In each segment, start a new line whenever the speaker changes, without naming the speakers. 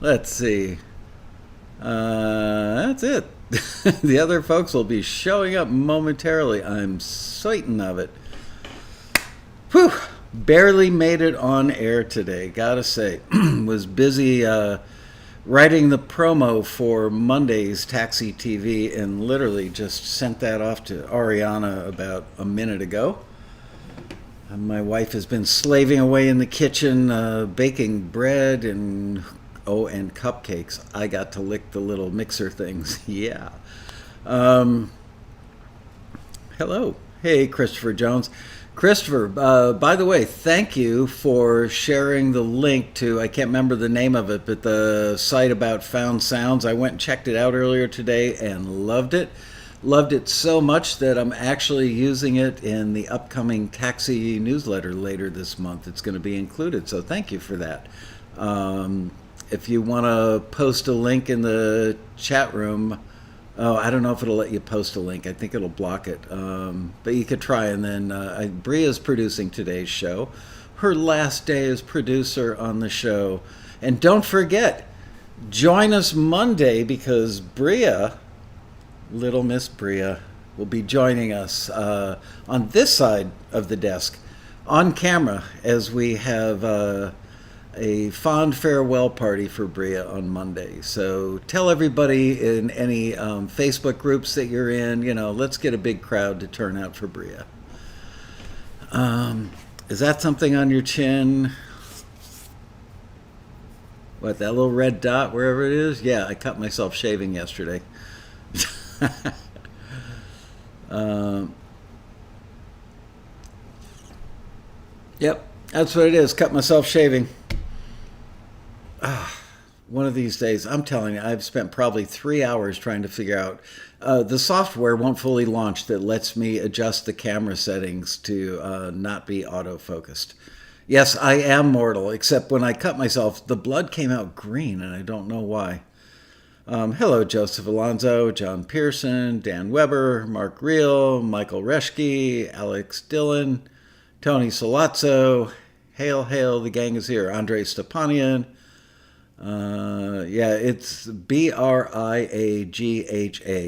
Let's see. That's it. The other folks will be showing up momentarily. I'm certain of it. Whew! Barely made it on air today, gotta say. Was busy writing the promo for Monday's Taxi TV and literally just sent that off to Ariana about a minute ago. My wife has been slaving away in the kitchen, baking bread and cupcakes. I got to lick the little mixer things. Yeah. Um, Hello. Hey, Christopher Jones. Christopher, by the way, thank you for sharing the link to, I can't remember the name of it, but the site about found sounds. I went and checked it out earlier today and loved it. Loved it so much that I'm actually using it in the upcoming taxi newsletter later this month. It's going to be included, so thank you for that. If you want to post a link in the chat room, oh, I don't know if it'll let you post a link. I think it'll block it. But you could try. And then Bria's producing today's show. Her last day as producer on the show. And don't forget, join us Monday because Bria, little Miss Bria, will be joining us on this side of the desk on camera as we have a fond farewell party for Bria on Monday. So tell everybody in any Facebook groups that you're in, let's get a big crowd to turn out for Bria. Is that something on your chin? What, that little red dot wherever it is? Yeah, I cut myself shaving yesterday. Yep, that's what it is. Cut myself shaving. One of these days, I'm telling you, I've spent probably 3 hours trying to figure out. The software won't fully launch that lets me adjust the camera settings to not be autofocused. Yes, I am mortal, except when I cut myself, the blood came out green, and I don't know why. Hello, Joseph Alonzo, John Pearson, Dan Weber, Mark Reel, Michael Reschke, Alex Dillon, Tony Solazzo. Hail, hail, the gang is here. Andre Stepanian. Yeah, it's Briagha,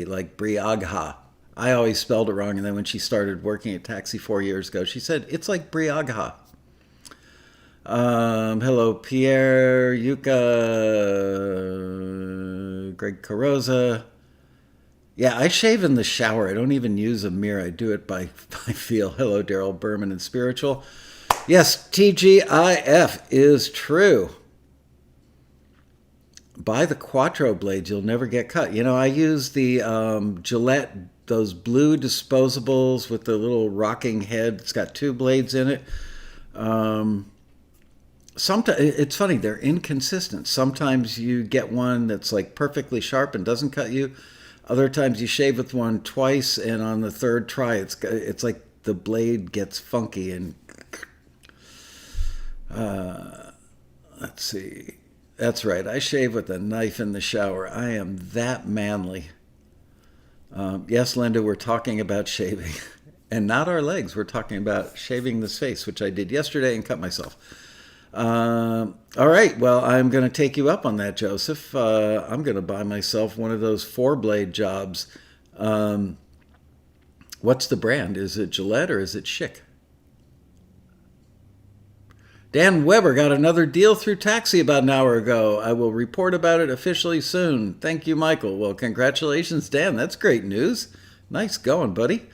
like Briagha. I always spelled it wrong, and then when she started working at Taxi 4 years ago, she said, it's like Briagha. Hello, Pierre, Yuka, Greg Carosa. Yeah, I shave in the shower. I don't even use a mirror. I do it by feel. Hello, Daryl Berman and Spiritual. Yes, TGIF is true. Buy the Quattro blades. You'll never get cut. I use the Gillette, those blue disposables with the little rocking head. It's got two blades in it. Sometimes it's funny, they're inconsistent. Sometimes you get one that's like perfectly sharp and doesn't cut you. Other times you shave with one twice, and on the third try, it's like the blade gets funky. And let's see. That's right. I shave with a knife in the shower. I am that manly. Yes, Linda, we're talking about shaving. And not our legs. We're talking about shaving this face, which I did yesterday and cut myself. All right. Well, I'm going to take you up on that, Joseph. I'm going to buy myself one of those 4-blade jobs. What's the brand? Is it Gillette or is it Schick? Dan Weber got another deal through Taxi about an hour ago. I will report about it officially soon. Thank you, Michael. Well, congratulations, Dan. That's great news. Nice going, buddy.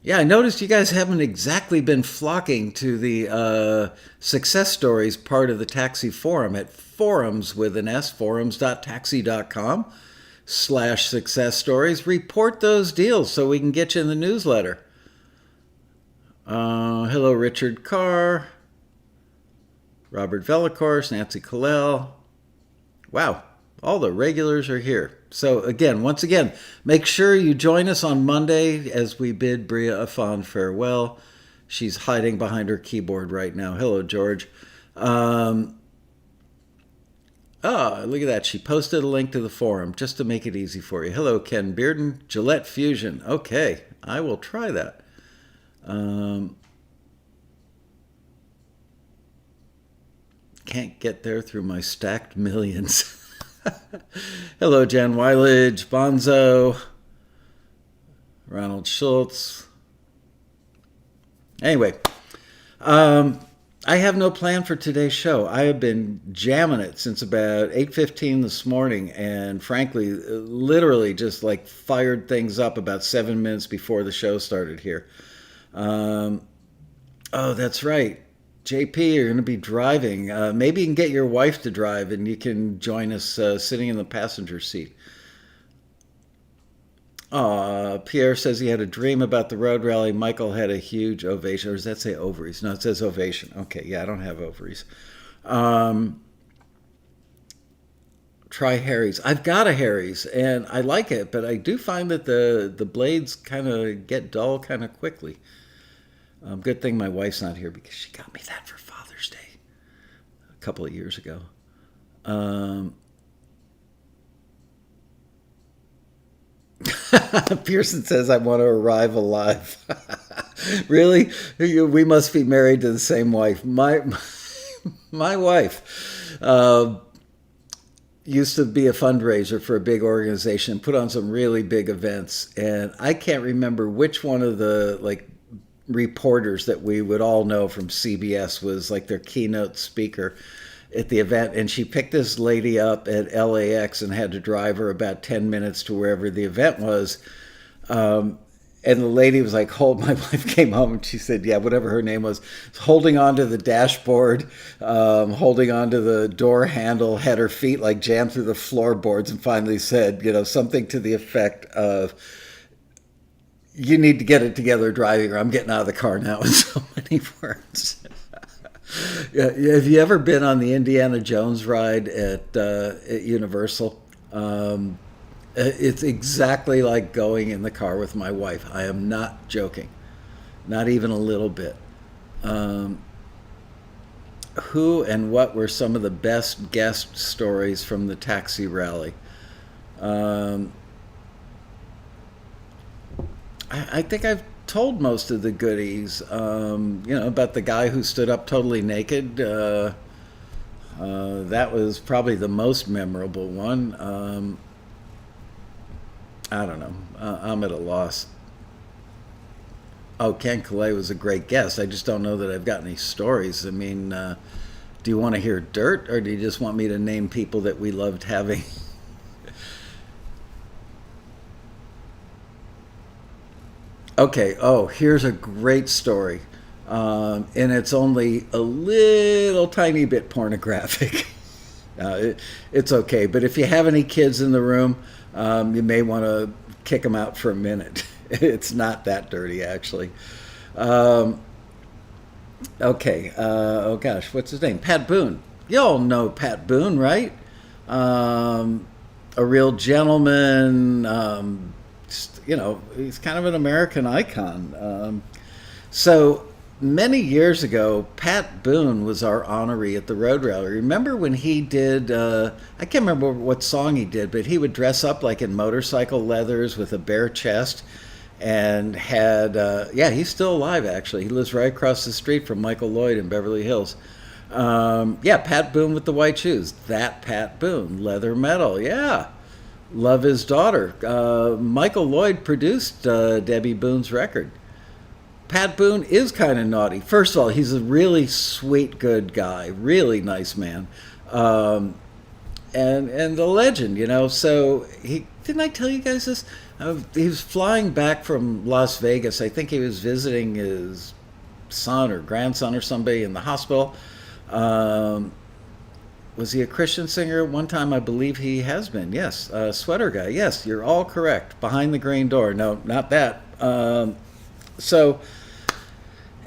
Yeah, I noticed you guys haven't exactly been flocking to the success stories part of the Taxi Forum at forums with an S, forums.taxi.com/success stories. Report those deals so we can get you in the newsletter. Hello, Richard Carr, Robert Velicourse, Nancy Kalel. Wow, all the regulars are here. So once again, make sure you join us on Monday as we bid Bria a fond farewell. She's hiding behind her keyboard right now. Hello, George. Look at that. She posted a link to the forum just to make it easy for you. Hello, Ken Bearden. Gillette Fusion. Okay, I will try that. can't get there through my stacked millions. Hello, Jan Weiledge, Bonzo, Ronald Schultz. Anyway, I have no plan for today's show. I have been jamming it since about 8:15 this morning, and frankly, literally just like fired things up about 7 minutes before the show started here. Oh, that's right. JP, you're going to be driving. Maybe you can get your wife to drive and you can join us sitting in the passenger seat. Pierre says he had a dream about the road rally. Michael had a huge ovation. Or does that say ovaries? No, it says ovation. Okay, yeah, I don't have ovaries. Try Harry's. I've got a Harry's, and I like it, but I do find that the blades kind of get dull kind of quickly. Good thing my wife's not here because she got me that for Father's Day a couple of years ago. Pearson says, I want to arrive alive. Really? We must be married to the same wife. My wife used to be a fundraiser for a big organization, put on some really big events, and I can't remember which one of the reporters that we would all know from CBS was like their keynote speaker at the event, and she picked this lady up at LAX and had to drive her about 10 minutes to wherever the event was. And the lady was like, my wife came home and she said, yeah, whatever her name was holding onto the dashboard, holding onto the door handle, had her feet like jammed through the floorboards, and finally said, something to the effect of, you need to get it together driving, or I'm getting out of the car now, in so many words. Yeah, have you ever been on the Indiana Jones ride at Universal? It's exactly like going in the car with my wife. I am not joking. Not even a little bit. Who and what were some of the best guest stories from the taxi rally? I think I've told most of the goodies, about the guy who stood up totally naked. That was probably the most memorable one. I don't know. I'm at a loss. Oh, Ken Calais was a great guest. I just don't know that I've got any stories. I mean, do you want to hear dirt, or do you just want me to name people that we loved having? Okay, here's a great story. And it's only a little tiny bit pornographic. It's okay, but if you have any kids in the room, you may want to kick them out for a minute. It's not that dirty, actually. Okay, oh gosh, what's his name? Pat Boone. You all know Pat Boone, right? A real gentleman. He's kind of an American icon. So many years ago, Pat Boone was our honoree at the Road Rally. Remember when he did, I can't remember what song he did, but he would dress up like in motorcycle leathers with a bare chest and had, he's still alive actually. He lives right across the street from Michael Lloyd in Beverly Hills. Pat Boone with the white shoes. That Pat Boone, leather metal, yeah. Love his daughter. Michael Lloyd produced Debbie Boone's record. Pat Boone is kind of naughty. First of all, he's a really sweet, good guy. Really nice man. And a legend, So didn't I tell you guys this? He was flying back from Las Vegas. I think he was visiting his son or grandson or somebody in the hospital. Was he a Christian singer? One time I believe he has been. Yes. Sweater Guy. Yes, you're all correct. Behind the Green Door. No, not that.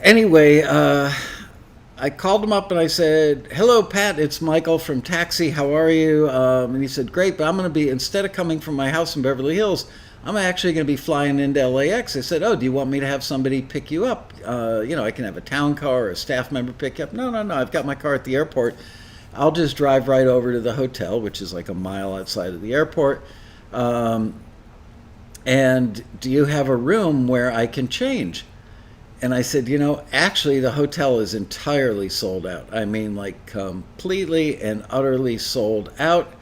Anyway, I called him up and I said, hello, Pat, it's Michael from Taxi. How are you? And he said, great, but I'm going to be, instead of coming from my house in Beverly Hills, I'm actually going to be flying into LAX. I said, do you want me to have somebody pick you up? I can have a town car or a staff member pick you up. No, I've got my car at the airport. I'll just drive right over to the hotel, which is like a mile outside of the airport. And do you have a room where I can change? And I said, actually, the hotel is entirely sold out. I mean, like completely and utterly sold out.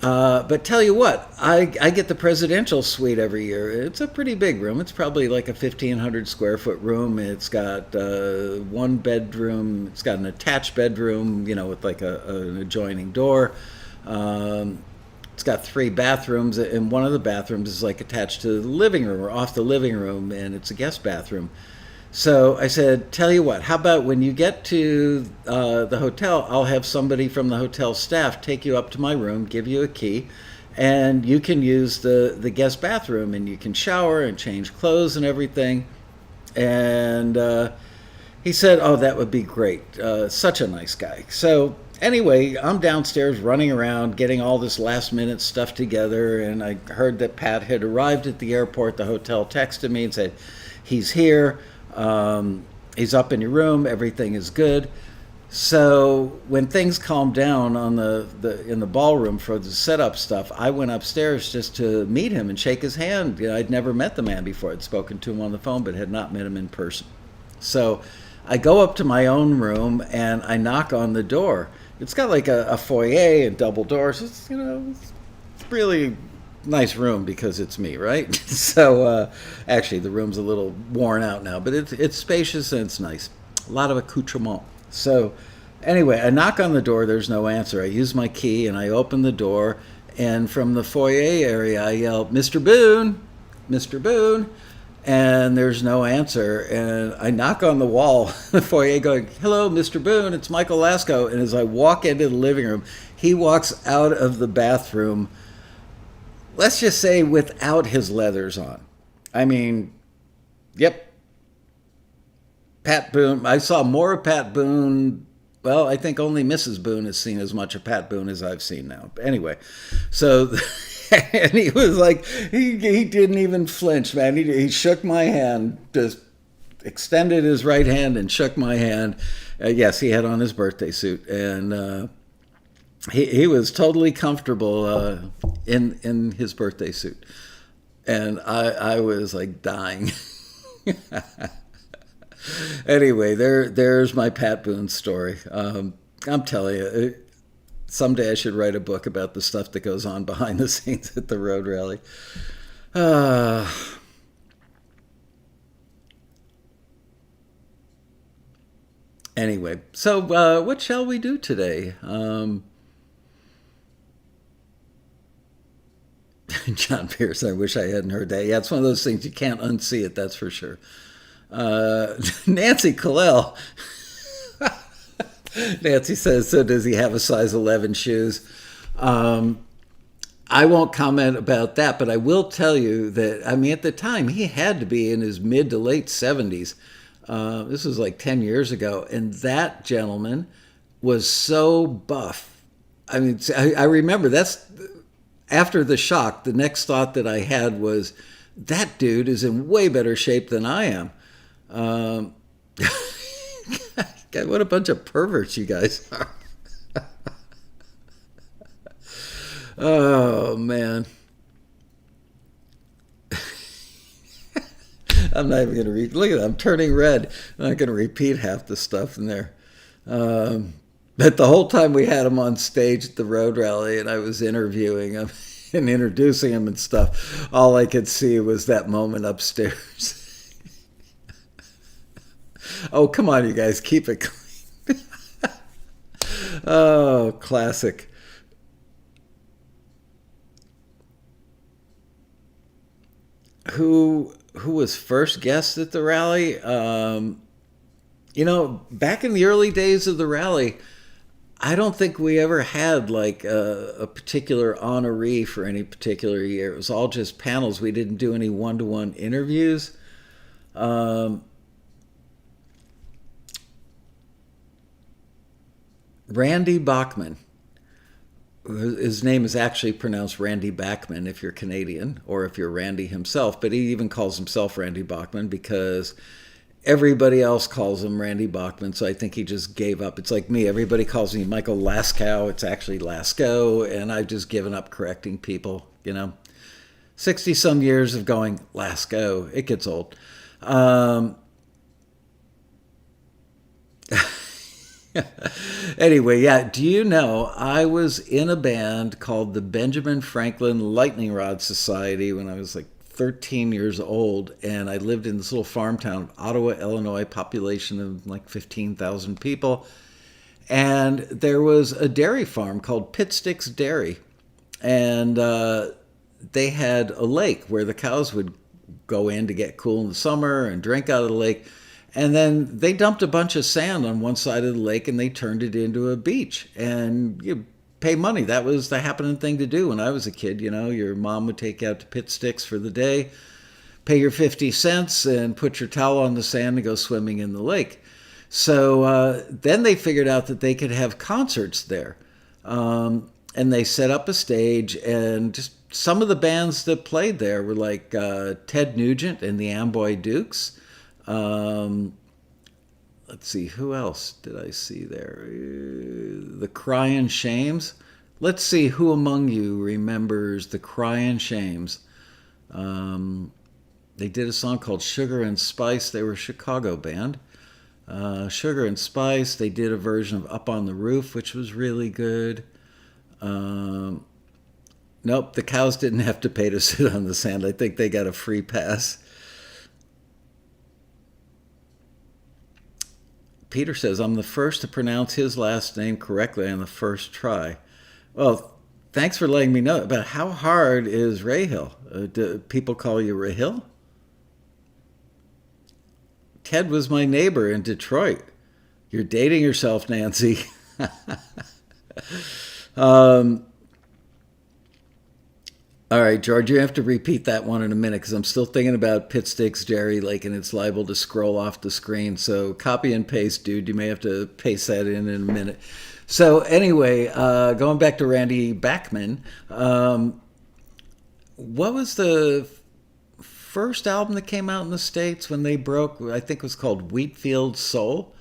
But tell you what, I get the presidential suite every year. It's a pretty big room. It's probably like a 1,500 square foot room. It's got one bedroom. It's got an attached bedroom, with like an adjoining door. It's got 3 bathrooms, and one of the bathrooms is like attached to the living room or off the living room, and it's a guest bathroom. So I said, tell you what, how about when you get to the hotel, I'll have somebody from the hotel staff take you up to my room, give you a key, and you can use the guest bathroom, and you can shower and change clothes and everything. And he said, oh, that would be great. Such a nice guy. So anyway, I'm downstairs running around, getting all this last minute stuff together, and I heard that Pat had arrived at the airport. The hotel texted me and said, he's here. He's up in your room. Everything is good. So when things calmed down on in the ballroom for the setup stuff, I went upstairs just to meet him and shake his hand. I'd never met the man before. I'd spoken to him on the phone, but had not met him in person. So I go up to my own room and I knock on the door. It's got like a foyer and double doors. It's it's really nice room because it's me, right? So actually the room's a little worn out now, but it's spacious and it's nice. A lot of accoutrement. So anyway, I knock on the door. There's no answer. I use my key and I open the door, and from the foyer area I yell, Mr. Boone, Mr. Boone, and there's no answer. And I knock on the wall, the foyer, going, hello, Mr. Boone, it's Michael Laskow. And as I walk into the living room, he walks out of the bathroom, let's just say without his leathers on. I mean, yep. Pat Boone. I saw more of Pat Boone. Well, I think only Mrs. Boone has seen as much of Pat Boone as I've seen now. But anyway, so, and he was like, he didn't even flinch, man. He shook my hand, just extended his right hand and shook my hand. Yes, he had on his birthday suit. And he was totally comfortable in his birthday suit. And I was like dying. Anyway, there's my Pat Boone story. I'm telling you, someday I should write a book about the stuff that goes on behind the scenes at the road rally. Anyway, so what shall we do today? John Pierce, I wish I hadn't heard that. Yeah, it's one of those things, you can't unsee it, that's for sure. Nancy Kalel. Nancy says, so does he have a size 11 shoes? I won't comment about that, but I will tell you that, I mean, at the time, he had to be in his mid to late 70s. This was like 10 years ago, and that gentleman was so buff. I mean, I remember that's, after the shock, the next thought that I had was, that dude is in way better shape than I am. God, what a bunch of perverts you guys are. Oh, man. I'm not even going to read. Look at that. I'm turning red. I'm not going to repeat half the stuff in there. But the whole time we had him on stage at the road rally and I was interviewing him and introducing him and stuff, all I could see was that moment upstairs. Oh, come on, you guys. Keep it clean. Oh, classic. Who was first guest at the rally? Back in the early days of the rally, I don't think we ever had like a particular honoree for any particular year. It was all just panels. We didn't do any one-to-one interviews. Randy Bachman. His name is actually pronounced Randy Bachman if you're Canadian, or if you're Randy himself, but he even calls himself Randy Bachman because everybody else calls him Randy Bachman, so I think he just gave up. It's like me. Everybody calls me Michael Laskow. It's actually Laskow, and I've just given up correcting people, 60-some years of going Laskow. It gets old. Anyway, yeah, do you know I was in a band called the Benjamin Franklin Lightning Rod Society when I was like 13 years old, and I lived in this little farm town of Ottawa, Illinois, population of like 15,000 people. And there was a dairy farm called Pit Sticks Dairy, and they had a lake where the cows would go in to get cool in the summer and drink out of the lake. And then they dumped a bunch of sand on one side of the lake and they turned it into a beach. And you pay money. That was the happening thing to do when I was a kid. You know, your mom would take you out to Pit Sticks for the day, pay your 50 cents, and put your towel on the sand and go swimming in the lake. So then they figured out that they could have concerts there. And they set up a stage, and just some of the bands that played there were like Ted Nugent and the Amboy Dukes. Let's see, who else did I see there? The Crying Shames. Let's see who among you remembers the Crying Shames. They did a song called Sugar and Spice. They were a Chicago band. Sugar and Spice. They did a version of Up on the Roof, which was really good. Nope, the cows didn't have to pay to sit on the sand. I think they got a free pass. Peter says, I'm the first to pronounce his last name correctly on the first try. Well, thanks for letting me know. But how hard is Rahill? Do people call you Rahill? Ted was my neighbor in Detroit. You're dating yourself, Nancy. All right, George, you have to repeat that one in a minute because I'm still thinking about Pit Sticks Dairy Lake and it's liable to scroll off the screen. So copy and paste, dude. You may have to paste that in a minute. So anyway, going back to Randy Bachman, what was the first album that came out in the States when they broke? I think it was called Wheatfield Soul.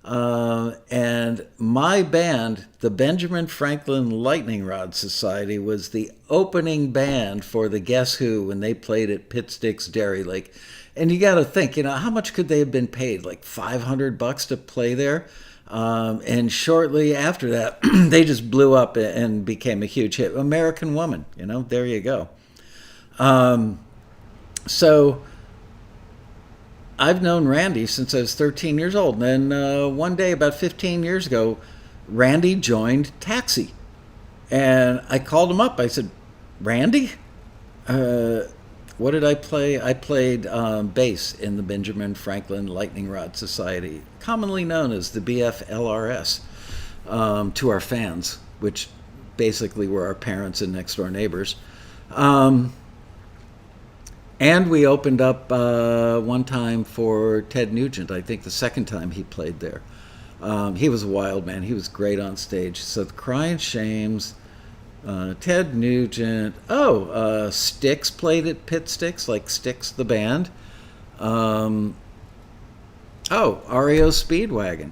And my band, the Benjamin Franklin Lightning Rod Society, was the opening band for the Guess Who when they played at Pit Sticks Dairy Lake. And you got to think, you know, how much could they have been paid? Like $500 to play there? And shortly after that, they just blew up and became a huge hit. American Woman, you know, there you go. So I've known Randy since I was 13 years old. And then one day, about 15 years ago, Randy joined Taxi. And I called him up. I said, Randy, what did I play? I played bass in the Benjamin Franklin Lightning Rod Society, commonly known as the BFLRS, to our fans, which basically were our parents and next door neighbors. And we opened up one time for Ted Nugent. I think the second time he played there. He was a wild man. He was great on stage. So the Crying Shames, Ted Nugent. Styx played at Pit Sticks, like Styx the band. REO Speedwagon.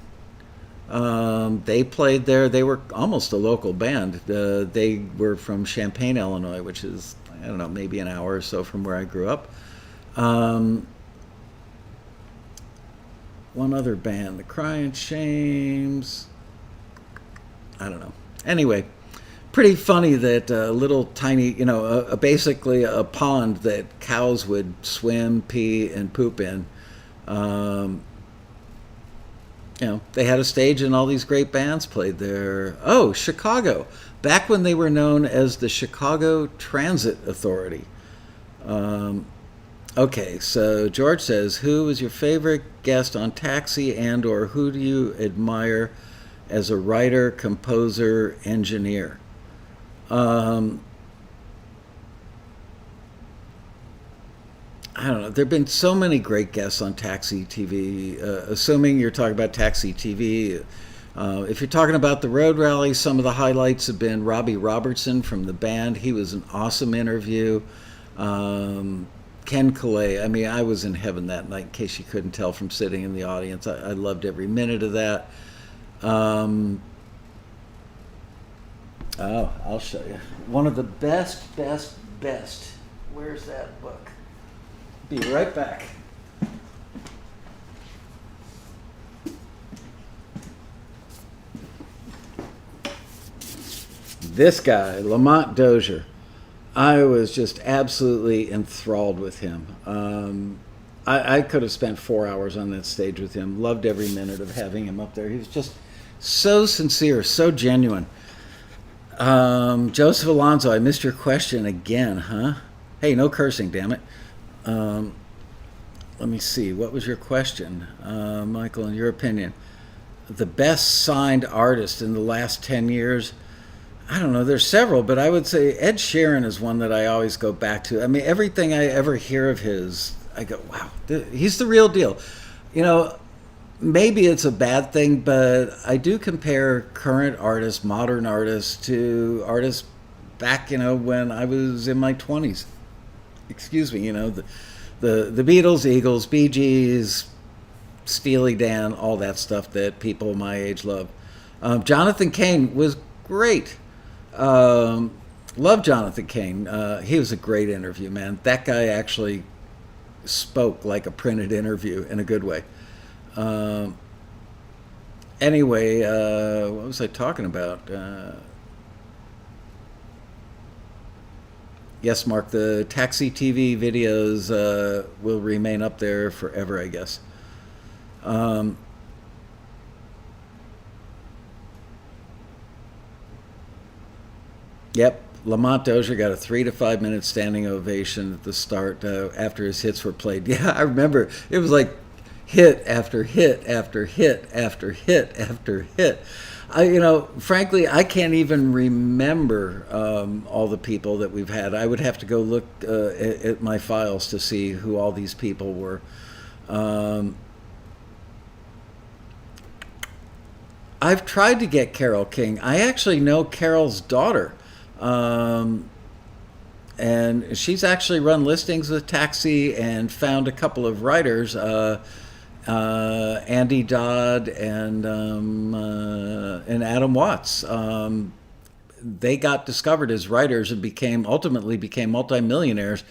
They played there. They were almost a local band. They were from Champaign, Illinois, which is, I don't know, maybe an hour or so from where I grew up. One other band, the Crying Shames. I don't know. Anyway, pretty funny that a little tiny, you know, basically a pond that cows would swim, pee, and poop in. You know, they had a stage and all these great bands played there. Oh, Chicago. Back when they were known as the Chicago Transit Authority. Okay, so George says, who is your favorite guest on Taxi, and or who do you admire as a writer, composer, engineer? I don't know. There have been so many great guests on Taxi TV, assuming you're talking about Taxi TV. If you're talking about the road rally, some of the highlights have been Robbie Robertson from the band. He was an awesome interview. Ken Calais. I mean, I was in heaven that night, in case you couldn't tell from sitting in the audience. I loved every minute of that. I'll show you. One of the best. Where's that book? Be right back. This guy, Lamont Dozier, I was just absolutely enthralled with him. I could have spent 4 hours on that stage with him. Loved every minute of having him up there. He was just so sincere, so genuine. Joseph Alonso, I missed your question again, huh? Hey, no cursing, damn it. Let me see. What was your question, Michael, in your opinion? The best signed artist in the last 10 years? I don't know. There's several, but I would say Ed Sheeran is one that I always go back to. I mean, everything I ever hear of his, I go, wow, he's the real deal. You know, maybe it's a bad thing, but I do compare current artists, modern artists, to artists back, when I was in my 20s. Excuse me, the Beatles, Eagles, Bee Gees, Steely Dan, all that stuff that people my age love. Jonathan Cain was great. Love Jonathan Cain. He was a great interview, man. That guy actually spoke like a printed interview in a good way. Anyway, what was I talking about? Yes, Mark, the Taxi TV videos will remain up there forever, I guess. Yep, Lamont Dozier got a 3 to 5 minute standing ovation at the start after his hits were played. Yeah, I remember. It was like hit after hit after hit after hit after hit. Frankly, I can't even remember all the people that we've had. I would have to go look at my files to see who all these people were. I've tried to get Carole King. I actually know Carol's daughter. And she's actually run listings with Taxi and found a couple of writers, Andy Dodd and Adam Watts. They got discovered as writers and ultimately became multimillionaires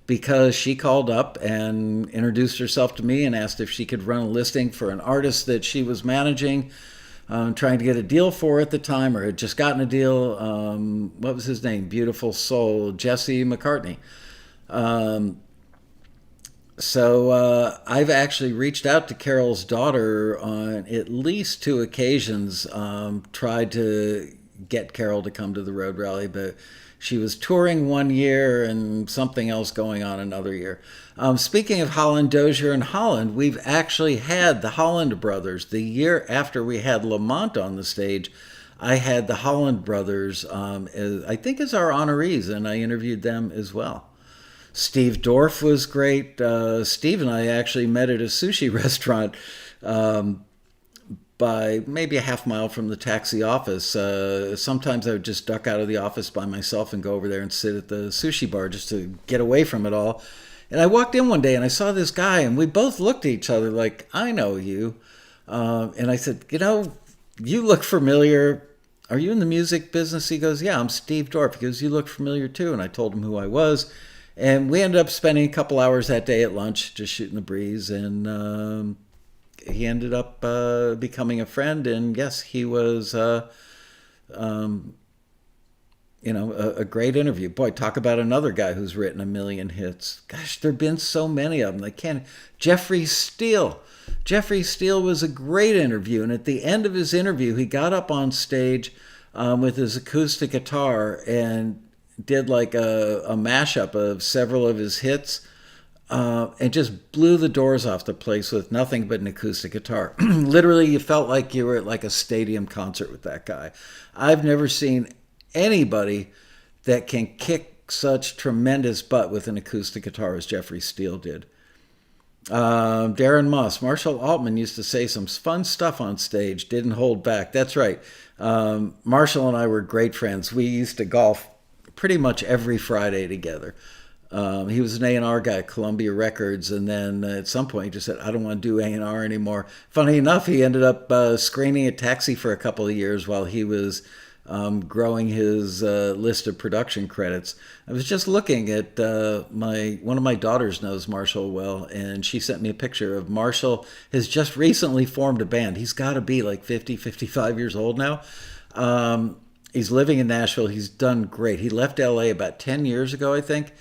because she called up and introduced herself to me and asked if she could run a listing for an artist that she was managing. Trying to get a deal for at the time, or had just gotten a deal. What was his name? Beautiful soul, Jesse McCartney. So I've actually reached out to Carol's daughter on at least 2 occasions, tried to get Carol to come to the Road Rally, but she was touring one year and something else going on another year. Speaking of Holland Dozier and Holland, we've actually had the Holland brothers. The year after we had Lamont on the stage, I had the Holland brothers, I think as our honorees, and I interviewed them as well. Steve Dorff was great. Steve and I actually met at a sushi restaurant by maybe a half mile from the Taxi office. Sometimes I would just duck out of the office by myself and go over there and sit at the sushi bar just to get away from it all. And I walked in one day and I saw this guy and we both looked at each other like, I know you. And I said, you look familiar. Are you in the music business? He goes, yeah, I'm Steve Dorff. He goes, you look familiar too. And I told him who I was. And we ended up spending a couple hours that day at lunch just shooting the breeze. And he ended up becoming a friend. And yes, he was, a great interview. Boy, talk about another guy who's written a million hits. Gosh, there have been so many of them. Jeffrey Steele. Jeffrey Steele was a great interview. And at the end of his interview, he got up on stage with his acoustic guitar and did like a mashup of several of his hits and just blew the doors off the place with nothing but an acoustic guitar. Literally, you felt like you were at like a stadium concert with that guy. I've never seen anybody that can kick such tremendous butt with an acoustic guitar as Jeffrey Steele did. Darren Moss. Marshall Altman used to say some fun stuff on stage, didn't hold back. That's right. Marshall and I were great friends. We used to golf pretty much every Friday together. He was an A&R guy at Columbia Records, and then at some point he just said, I don't want to do A&R anymore. Funny enough, he ended up screening at Taxi for a couple of years while he was growing his list of production credits. I was just looking at one of my daughters knows Marshall well, and she sent me a picture of Marshall has just recently formed a band. He's got to be like 50, 55 years old now. He's living in Nashville. He's done great. He left LA about 10 years ago, I think,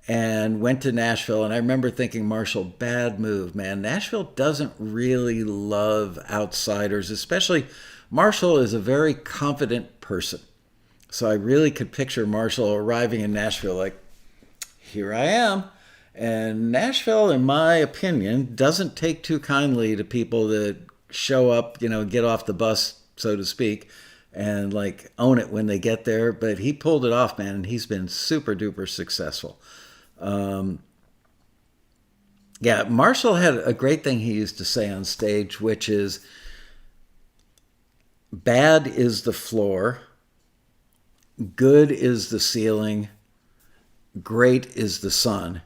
and went to Nashville. And I remember thinking, Marshall, bad move, man. Nashville doesn't really love outsiders, especially Marshall is a very confident person. So I really could picture Marshall arriving in Nashville like, here I am. And Nashville, in my opinion, doesn't take too kindly to people that show up, get off the bus, so to speak, and like own it when they get there. But he pulled it off, man, and he's been super duper successful. Yeah, Marshall had a great thing he used to say on stage, which is, bad is the floor, good is the ceiling, great is the sun.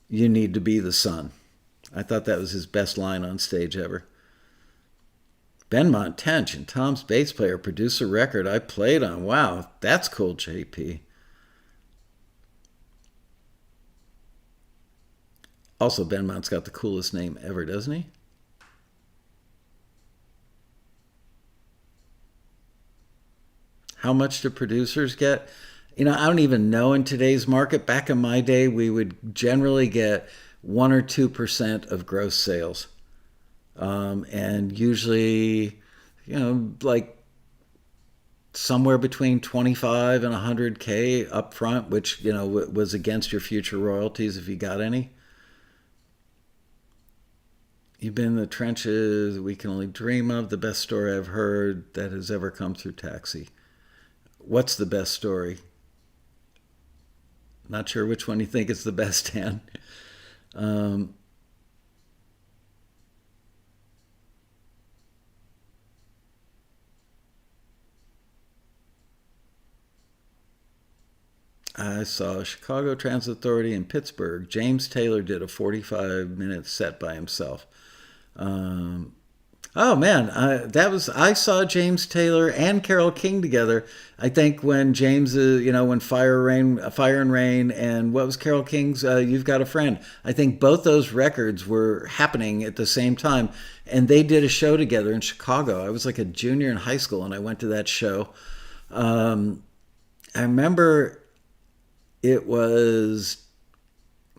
You need to be the sun. I thought that was his best line on stage ever. Ben Montench and Tom's bass player produced a record I played on. Wow, that's cool, JP. Also, Ben Mont's got the coolest name ever, doesn't he? How much do producers get? I don't even know in today's market. Back in my day, we would generally get 1 or 2% of gross sales. And usually, like somewhere between 25 and 100K up front, which, was against your future royalties if you got any. You've been in the trenches we can only dream of. The best story I've heard that has ever come through Taxi. What's the best story? Not sure which one you think is the best, Dan. I saw Chicago Transit Authority in Pittsburgh. James Taylor did a 45-minute set by himself. Oh man, I saw James Taylor and Carole King together. I think when James, when Fire and Rain, and what was Carole King's You've Got a Friend. I think both those records were happening at the same time, and they did a show together in Chicago. I was like a junior in high school, and I went to that show. I remember it was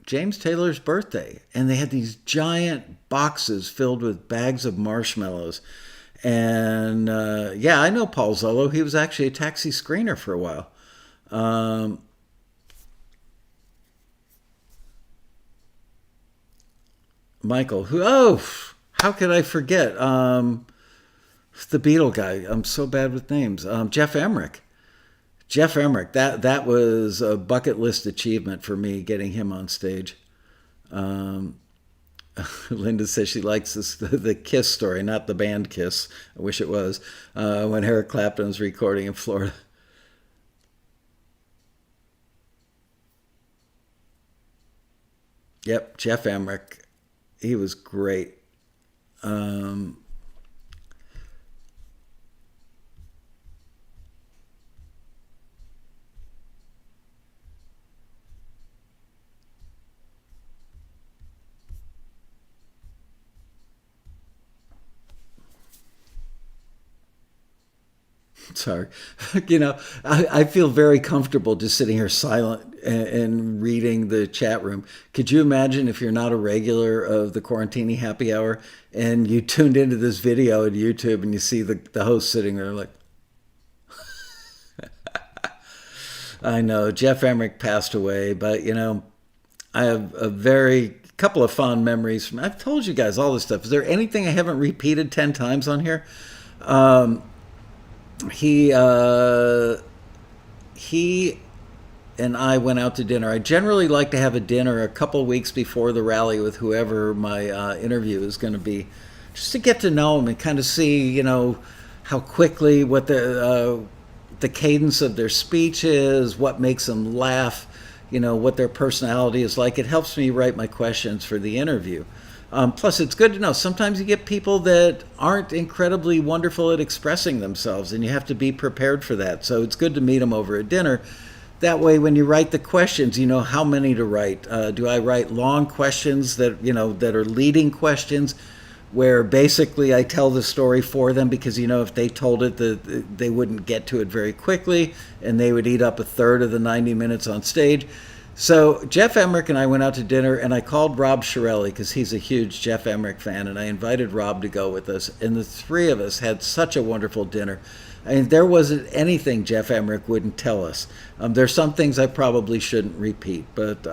James Taylor's birthday, and they had these giant boxes filled with bags of marshmallows. And I know Paul Zollo. He was actually a Taxi screener for a while. Michael, how could I forget? The Beatle guy. I'm so bad with names. Jeff Emmerich. That was a bucket list achievement for me, getting him on stage. Linda says she likes the Kiss story, not the band Kiss. I wish it was. When Eric Clapton was recording in Florida. Yep, Jeff Emmerich. He was great. Sorry. I feel very comfortable just sitting here silent and reading the chat room. Could you imagine if you're not a regular of the Quarantini Happy Hour and you tuned into this video on YouTube and you see the host sitting there like, I know, Jeff Emmerich passed away, but, I have a couple of fond memories from, I've told you guys all this stuff. Is there anything I haven't repeated 10 times on here? He and I went out to dinner. I generally like to have a dinner a couple weeks before the rally with whoever my interview is going to be, just to get to know them and kind of see, how quickly, what the cadence of their speech is, what makes them laugh, what their personality is like. It helps me write my questions for the interview. Plus, it's good to know sometimes you get people that aren't incredibly wonderful at expressing themselves, and you have to be prepared for that. So it's good to meet them over at dinner. That way, when you write the questions, you know how many to write. Do I write long questions that are leading questions? where basically I tell the story for them because, if they told it, they wouldn't get to it very quickly and they would eat up a third of the 90 minutes on stage. So Jeff Emmerich and I went out to dinner, and I called Rob Shirelli because he's a huge Jeff Emmerich fan, and I invited Rob to go with us, and the three of us had such a wonderful dinner. I mean, there wasn't anything Jeff Emmerich wouldn't tell us. There's some things I probably shouldn't repeat, but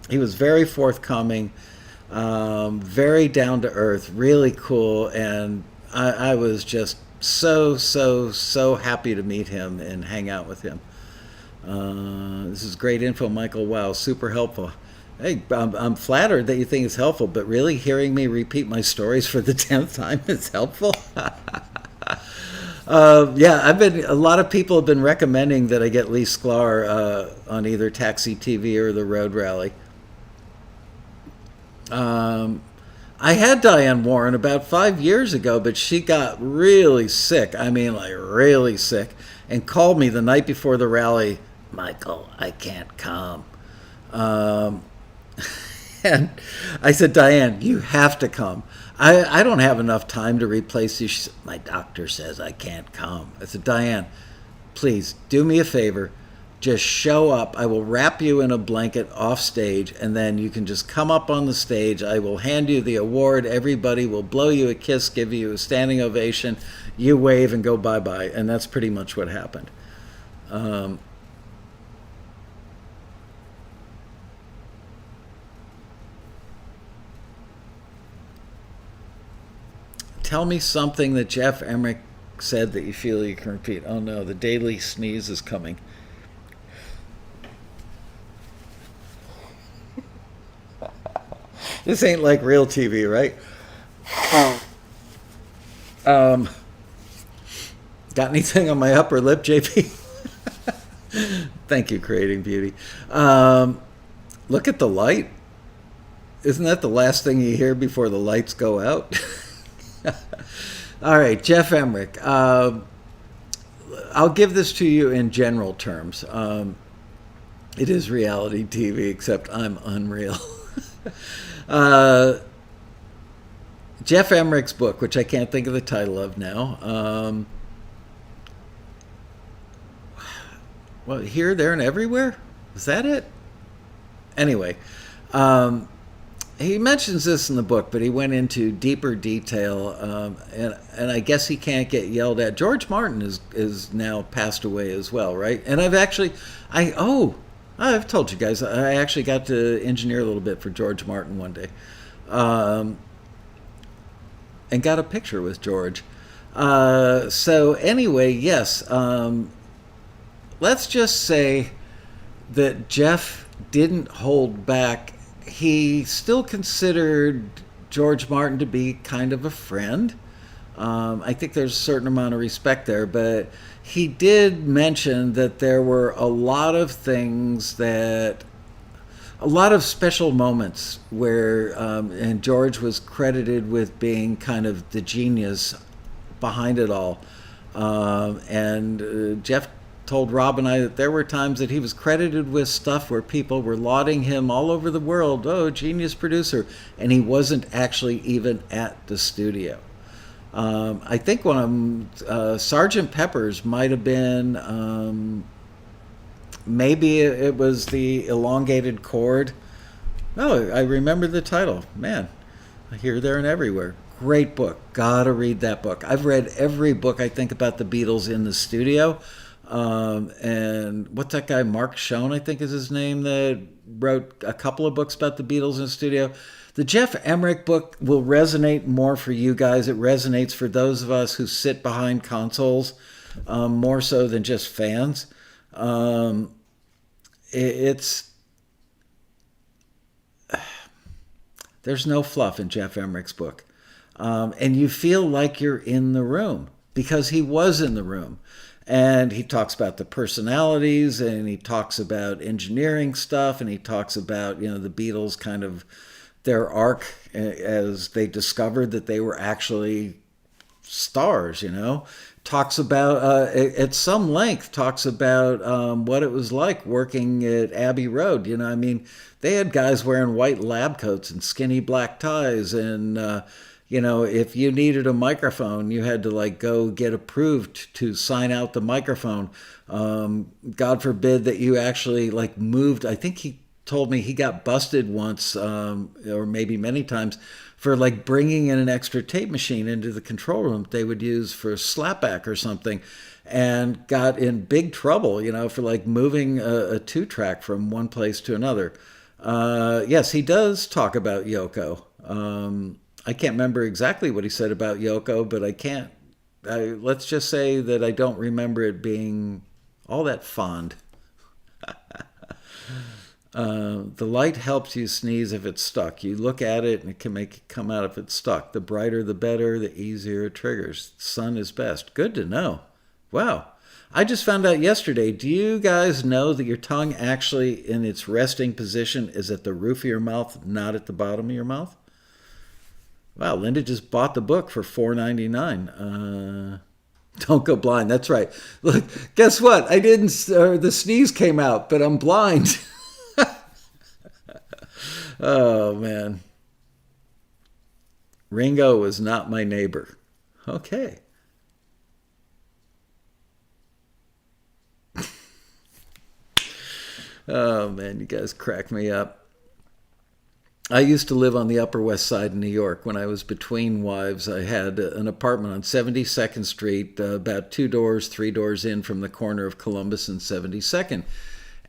he was very forthcoming, very down to earth, really cool, and I was just so happy to meet him and hang out with him. This is great info, Michael. Wow, super helpful. Hey, I'm flattered that you think it's helpful, but really hearing me repeat my stories for the 10th time is helpful. Yeah, a lot of people have been recommending that I get Lee Sklar on either Taxi TV or the Road Rally. I had Diane Warren about 5 years ago, but she got really sick. I mean, like really sick, and called me the night before the rally. Michael, I can't come. And I said, Diane, you have to come. I don't have enough time to replace you. She said, my doctor says I can't come. I said, Diane, please do me a favor. Just show up. I will wrap you in a blanket off stage, and then you can just come up on the stage. I will hand you the award. Everybody will blow you a kiss, give you a standing ovation. You wave and go bye-bye. And that's pretty much what happened. Tell me something that Jeff Emmerich said that you feel you can repeat. Oh no, the daily sneeze is coming. This ain't like real TV, right? Got anything on my upper lip, JP? Thank you, Creating Beauty. Look at the light. Isn't that the last thing you hear before the lights go out? All right, Jeff Emmerich. I'll give this to you in general terms. It is reality TV, except I'm unreal. Jeff Emmerich's book, which I can't think of the title of now. Well, Here, There, and Everywhere? Is that it? Anyway, he mentions this in the book, but he went into deeper detail, and I guess he can't get yelled at. George Martin is now passed away as well, right? And I've told you guys, I actually got to engineer a little bit for George Martin one day, and got a picture with George. So anyway, yes, let's just say that Jeff didn't hold back. He still considered George Martin to be kind of a friend. I think there's a certain amount of respect there, but he did mention that there were a lot of special moments where, and George was credited with being kind of the genius behind it all. And Jeff told Rob and I that there were times that he was credited with stuff where people were lauding him all over the world. Oh, genius producer. And he wasn't actually even at the studio. I think one of Sgt. Pepper's might have been, maybe it was the elongated chord. Oh, I remember the title. Man, Here, There, and Everywhere. Great book. Gotta read that book. I've read every book I think about the Beatles in the studio. And what's that guy, Mark Schoen, I think is his name, that wrote a couple of books about the Beatles in the studio. The Jeff Emmerich book will resonate more for you guys. It resonates for those of us who sit behind consoles, more so than just fans. There's no fluff in Jeff Emmerich's book. And you feel like you're in the room because he was in the room. And he talks about the personalities, and he talks about engineering stuff, and he talks about, the Beatles kind of their arc as they discovered that they were actually stars, Talks about, at some length, talks about what it was like working at Abbey Road. They had guys wearing white lab coats and skinny black ties and, if you needed a microphone, you had to like go get approved to sign out the microphone. God forbid that you actually like moved. I think he told me he got busted once, or maybe many times, for like bringing in an extra tape machine into the control room they would use for slapback or something, and got in big trouble, for like moving a 2-track from one place to another. Yes, he does talk about Yoko. I can't remember exactly what he said about Yoko, but let's just say that I don't remember it being all that fond. The light helps you sneeze if it's stuck. You look at it and it can make it come out if it's stuck. The brighter the better, the easier it triggers. Sun is best. Good to know. Wow. I just found out yesterday. Do you guys know that your tongue actually in its resting position is at the roof of your mouth, not at the bottom of your mouth? Wow, Linda just bought the book for $4.99. Don't go blind. That's right. Look, guess what? I didn't. The sneeze came out, but I'm blind. Oh man. Ringo was not my neighbor. Okay. Oh man, you guys crack me up. I used to live on the Upper West Side in New York. When I was between wives, I had an apartment on 72nd Street, about 3 doors in from the corner of Columbus and 72nd.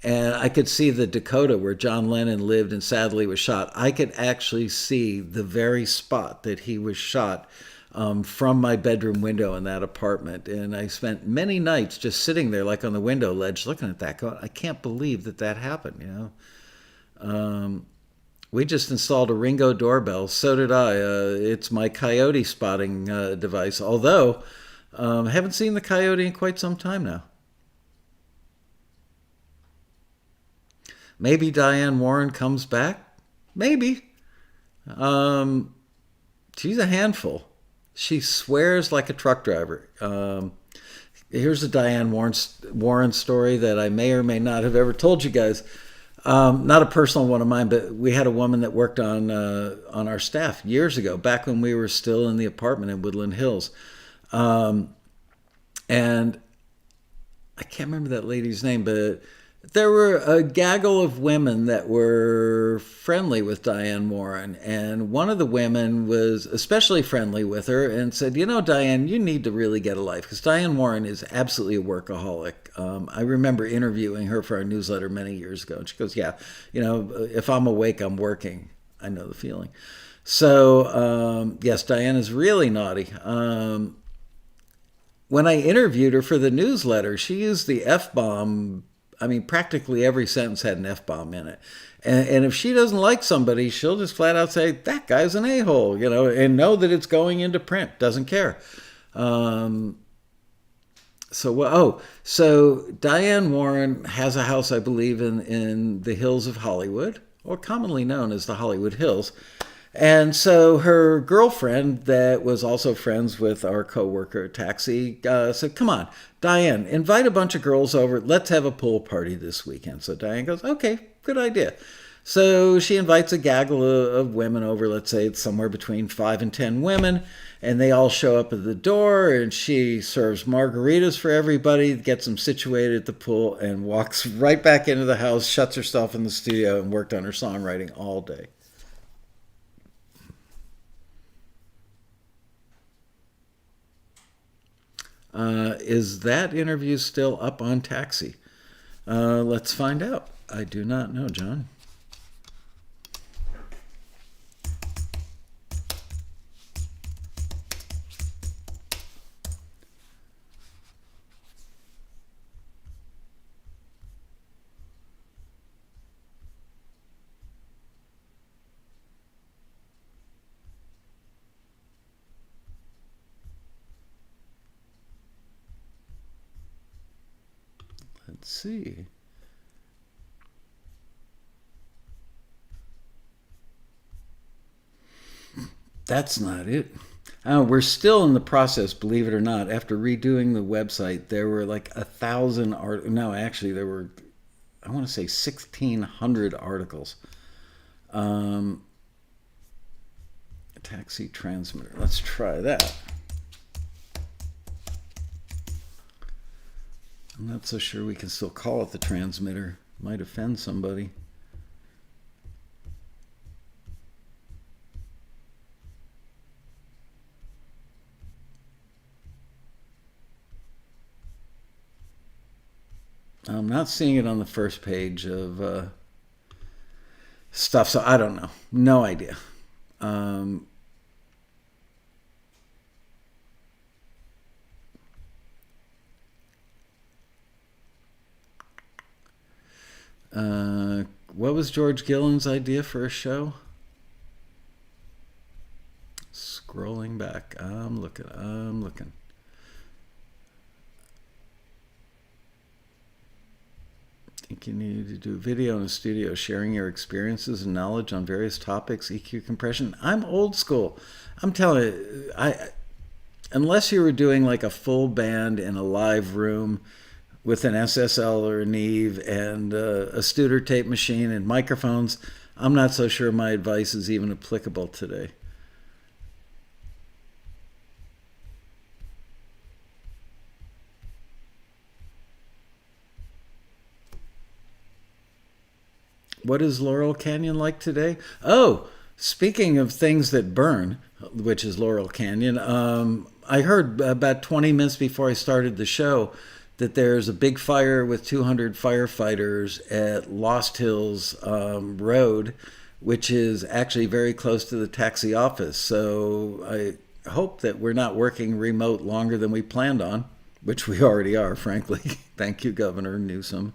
And I could see the Dakota where John Lennon lived and sadly was shot. I could actually see the very spot that he was shot from my bedroom window in that apartment. And I spent many nights just sitting there like on the window ledge looking at that going, I can't believe that happened, We just installed a Ringo doorbell. So did I. It's my coyote spotting device, although I haven't seen the coyote in quite some time now. Maybe Diane Warren comes back. Maybe. She's a handful. She swears like a truck driver. Here's a Diane Warren story that I may or may not have ever told you guys. Not a personal one of mine, but we had a woman that worked on our staff years ago, back when we were still in the apartment in Woodland Hills. And I can't remember that lady's name, but there were a gaggle of women that were friendly with Diane Warren, and one of the women was especially friendly with her and said, Diane, you need to really get a life, because Diane Warren is absolutely a workaholic. I remember interviewing her for our newsletter many years ago, and she goes, yeah, if I'm awake, I'm working. I know the feeling. So, yes, Diane is really naughty. When I interviewed her for the newsletter, she used the F-bomb. I mean, practically every sentence had an F-bomb in it. And if she doesn't like somebody, she'll just flat out say, that guy's an a-hole, and know that it's going into print. Doesn't care. So Diane Warren has a house, I believe, in the hills of Hollywood, or commonly known as the Hollywood Hills. And so her girlfriend, that was also friends with our coworker at Taxi, said, come on, Diane, invite a bunch of girls over. Let's have a pool party this weekend. So Diane goes, okay, good idea. So she invites a gaggle of women over. Let's say it's somewhere between 5 and 10 women. And they all show up at the door, and she serves margaritas for everybody, gets them situated at the pool, and walks right back into the house, shuts herself in the studio, and worked on her songwriting all day. Is that interview still up on Taxi? Let's find out. I do not know, John. Let's see. That's not it. We're still in the process, believe it or not. After redoing the website, there were like 1,000 no, actually there were, I want to say 1,600 articles. Taxi transmitter. Let's try that. I'm not so sure we can still call it the transmitter. Might offend somebody. I'm not seeing it on the first page of stuff, so I don't know. No idea. What was George Gillen's idea for a show? Scrolling back. I'm looking. I think you need to do video in a studio, sharing your experiences and knowledge on various topics, EQ compression. I'm old school. I'm telling you, unless you were doing like a full band in a live room with an SSL or a Neve and a Studer tape machine and microphones, I'm not so sure my advice is even applicable today. What is Laurel Canyon like today? Oh, speaking of things that burn, which is Laurel Canyon, I heard about 20 minutes before I started the show that there's a big fire with 200 firefighters at Lost Hills Road, which is actually very close to the taxi office. So I hope that we're not working remote longer than we planned on, which we already are, frankly. Thank you, Governor Newsom.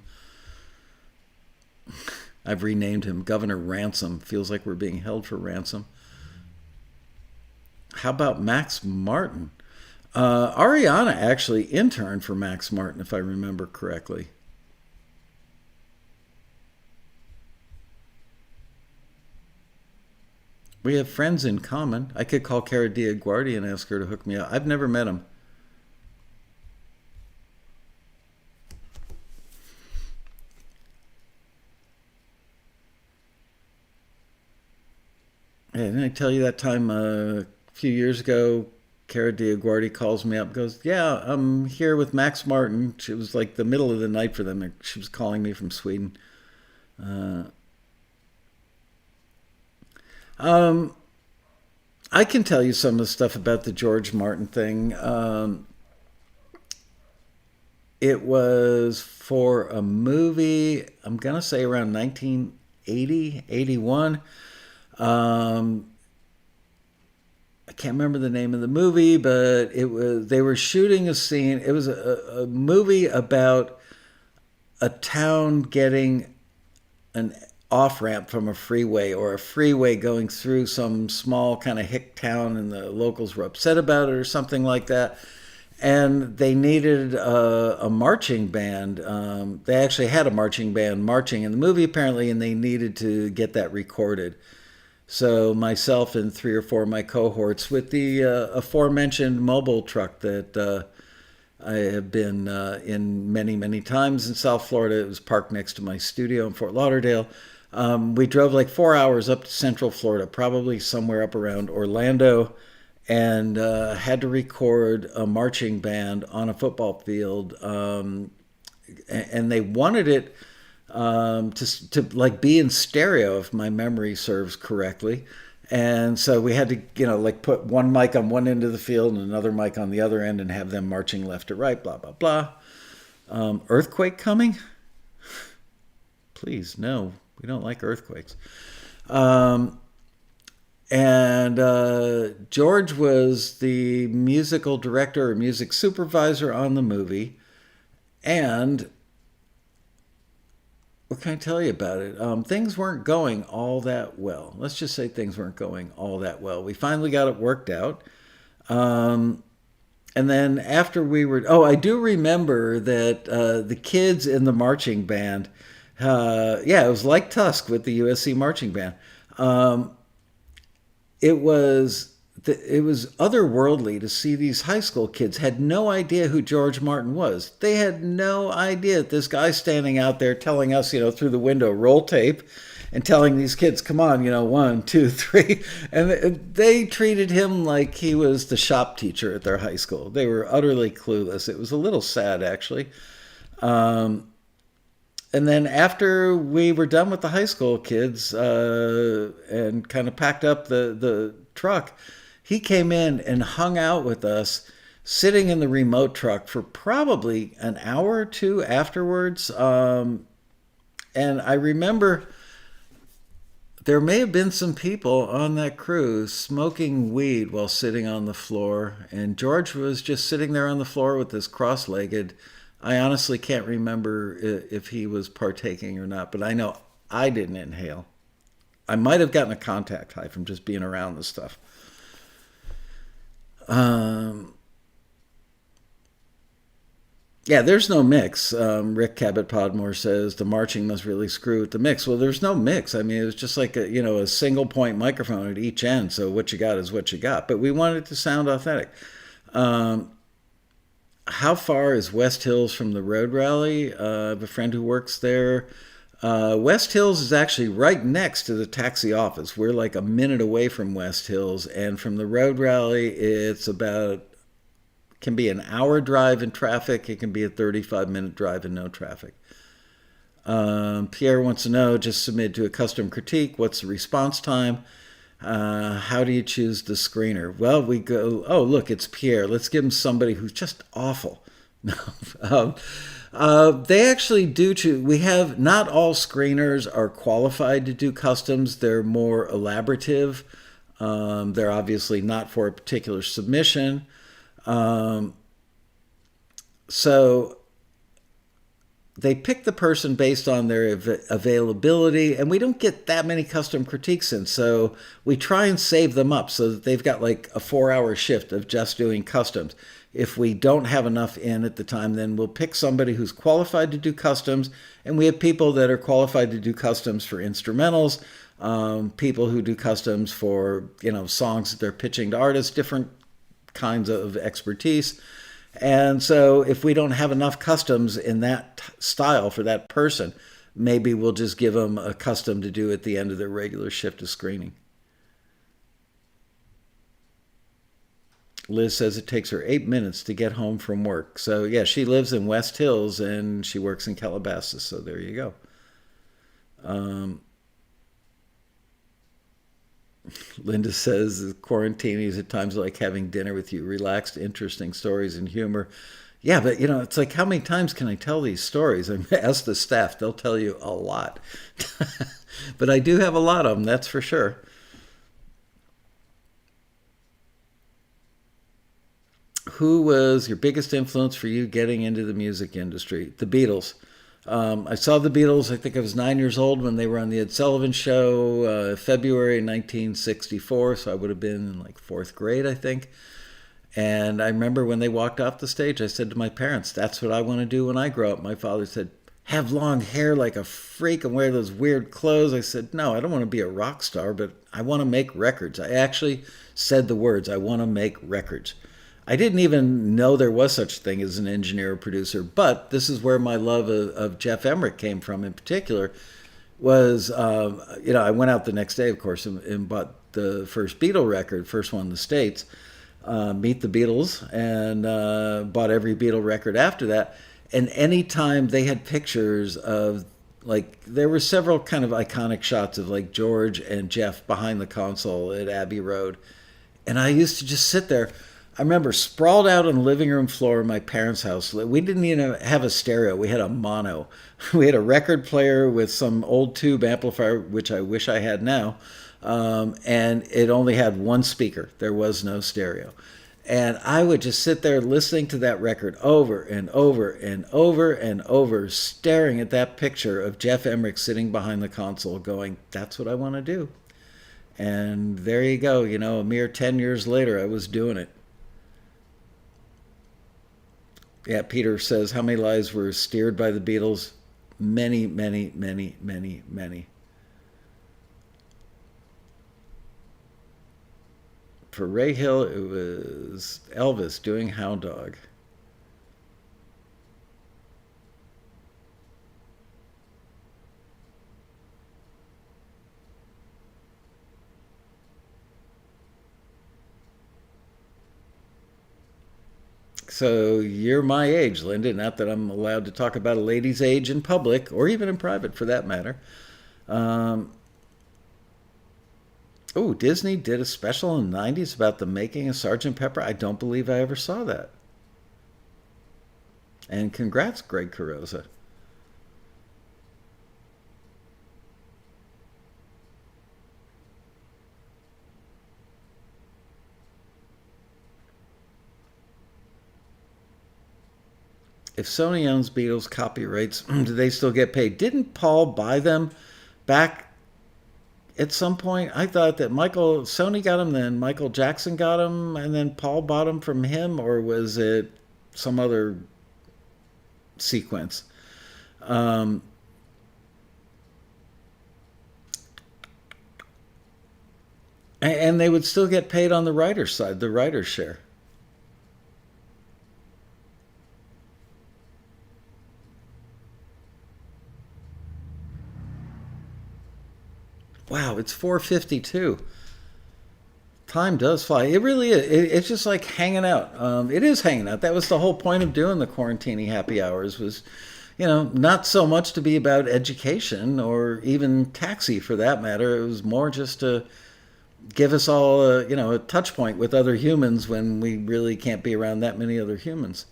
I've renamed him Governor Ransom. Feels like we're being held for ransom. How about Max Martin? Ariana actually interned for Max Martin, if I remember correctly. We have friends in common. I could call Cara Diaguardi and ask her to hook me up. I've never met him. Hey, didn't I tell you that time a few years ago, Cara Diaguardi calls me up and goes, yeah, I'm here with Max Martin. It was like the middle of the night for them. She was calling me from Sweden. I can tell you some of the stuff about the George Martin thing. It was for a movie, I'm going to say around 1980, 81. I can't remember the name of the movie, but they were shooting a scene. It was a movie about a town getting an off-ramp from a freeway, or a freeway going through some small kind of hick town, and the locals were upset about it or something like that. And they needed a marching band. They actually had a marching band marching in the movie, apparently, and they needed to get that recorded. So myself and 3 or 4 of my cohorts, with the aforementioned mobile truck that I have been in many, many times in South Florida. It was parked next to my studio in Fort Lauderdale. We drove like 4 hours up to Central Florida, probably somewhere up around Orlando, and had to record a marching band on a football field. And they wanted it to like be in stereo, if my memory serves correctly. And so we had to, like put one mic on one end of the field and another mic on the other end and have them marching left to right, blah, blah, blah. Earthquake coming? Please, no, we don't like earthquakes. And George was the musical director or music supervisor on the movie. And what can I tell you about it? Things weren't going all that well. Let's just say things weren't going all that well. We finally got it worked out. And then after we were... Oh, I do remember that the kids in the marching band... it was like Tusk with the USC marching band. It was otherworldly to see these high school kids had no idea who George Martin was. They had no idea that this guy standing out there telling us, through the window, roll tape, and telling these kids, come on, 1, 2, 3. And they treated him like he was the shop teacher at their high school. They were utterly clueless. It was a little sad, actually. Um, and then after we were done with the high school kids and kind of packed up the truck, he came in and hung out with us, sitting in the remote truck for probably an hour or two afterwards. And I remember there may have been some people on that cruise smoking weed while sitting on the floor, and George was just sitting there on the floor with this cross-legged. I honestly can't remember if he was partaking or not, but I know I didn't inhale. I might have gotten a contact high from just being around the stuff. Yeah, there's no mix. Rick Cabot Podmore says the marching must really screw with the mix. Well, there's no mix. I mean, it was just like a single point microphone at each end. So what you got is what you got. But we wanted it to sound authentic. How far is West Hills from the road rally? I have a friend who works there. West Hills is actually right next to the taxi office. We're like a minute away from West Hills, and from the road rally, it's about, can be an hour drive in traffic. It can be a 35-minute drive in no traffic. Pierre wants to know, just submit to a custom critique. What's the response time? How do you choose the screener? Well, we go, oh, look, it's Pierre. Let's give him somebody who's just awful. They actually do choose. We have, not all screeners are qualified to do customs. They're more elaborative. They're obviously not for a particular submission. So they pick the person based on their availability, and we don't get that many custom critiques in, so we try and save them up so that they've got like a 4-hour shift of just doing customs. If we don't have enough in at the time, then we'll pick somebody who's qualified to do customs, and we have people that are qualified to do customs for instrumentals, people who do customs for songs that they're pitching to artists, different kinds of expertise. And so if we don't have enough customs in that style for that person, maybe we'll just give them a custom to do at the end of their regular shift of screening. Liz says it takes her 8 minutes to get home from work. So yeah, she lives in West Hills and she works in Calabasas. So there you go. Linda says Quarantini is at times like having dinner with you, relaxed, interesting stories and humor. Yeah, but it's like, how many times can I tell these stories? I mean, ask the staff, they'll tell you a lot. But I do have a lot of them, that's for sure. Who was your biggest influence for you getting into the music industry? The Beatles. I saw the Beatles, I think I was 9 years old when they were on the Ed Sullivan Show, February 1964, so I would have been in like 4th grade, I think. And I remember when they walked off the stage, I said to my parents, that's what I want to do when I grow up. My father said, have long hair like a freak and wear those weird clothes. I said, no, I don't want to be a rock star, but I want to make records. I actually said the words, I want to make records. I didn't even know there was such a thing as an engineer or producer, but this is where my love of Jeff Emmerich came from in particular, was, I went out the next day, of course, and bought the first Beatle record, first one in the States, Meet the Beatles, and bought every Beatle record after that. And anytime they had pictures of, like, there were several kind of iconic shots of like George and Jeff behind the console at Abbey Road. And I used to just sit there. I remember sprawled out on the living room floor of my parents' house. We didn't even have a stereo. We had a mono. We had a record player with some old tube amplifier, which I wish I had now. And it only had one speaker. There was no stereo. And I would just sit there listening to that record over and over and over and over, staring at that picture of Jeff Emmerich sitting behind the console going, that's what I want to do. And there you go. A mere 10 years later, I was doing it. Yeah, Peter says, how many lives were steered by the Beatles? Many, many, many, many, many. For Ray Hill, it was Elvis doing Hound Dog. So you're my age, Linda. Not that I'm allowed to talk about a lady's age in public or even in private for that matter. Um, oh, Disney did a special in the 90s about the making of Sergeant Pepper. I don't believe I ever saw that. And congrats, Greg Carroza. If Sony owns Beatles copyrights, do they still get paid? Didn't Paul buy them back at some point? I thought that Sony got them, then Michael Jackson got them, and then Paul bought them from him, or was it some other sequence? Um, and they would still get paid on the writer's side, the writer's share. Wow, it's 4:52. Time does fly. It really is. It's just like hanging out. It is hanging out. That was the whole point of doing the Quarantini happy hours was, not so much to be about education or even taxi for that matter. It was more just to give us all a touch point with other humans when we really can't be around that many other humans.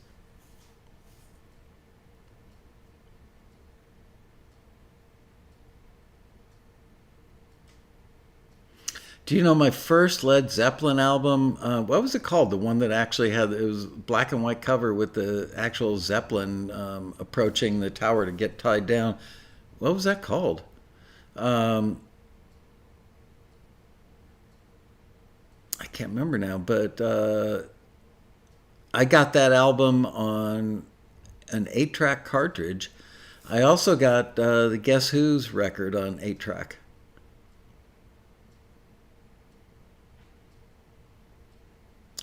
Do you know my first Led Zeppelin album? What was it called? The one that actually had it was black and white cover with the actual Zeppelin approaching the tower to get tied down. What was that called? Um, I can't remember now, but I got that album on an 8-track cartridge. I also got the Guess Who's record on 8-track.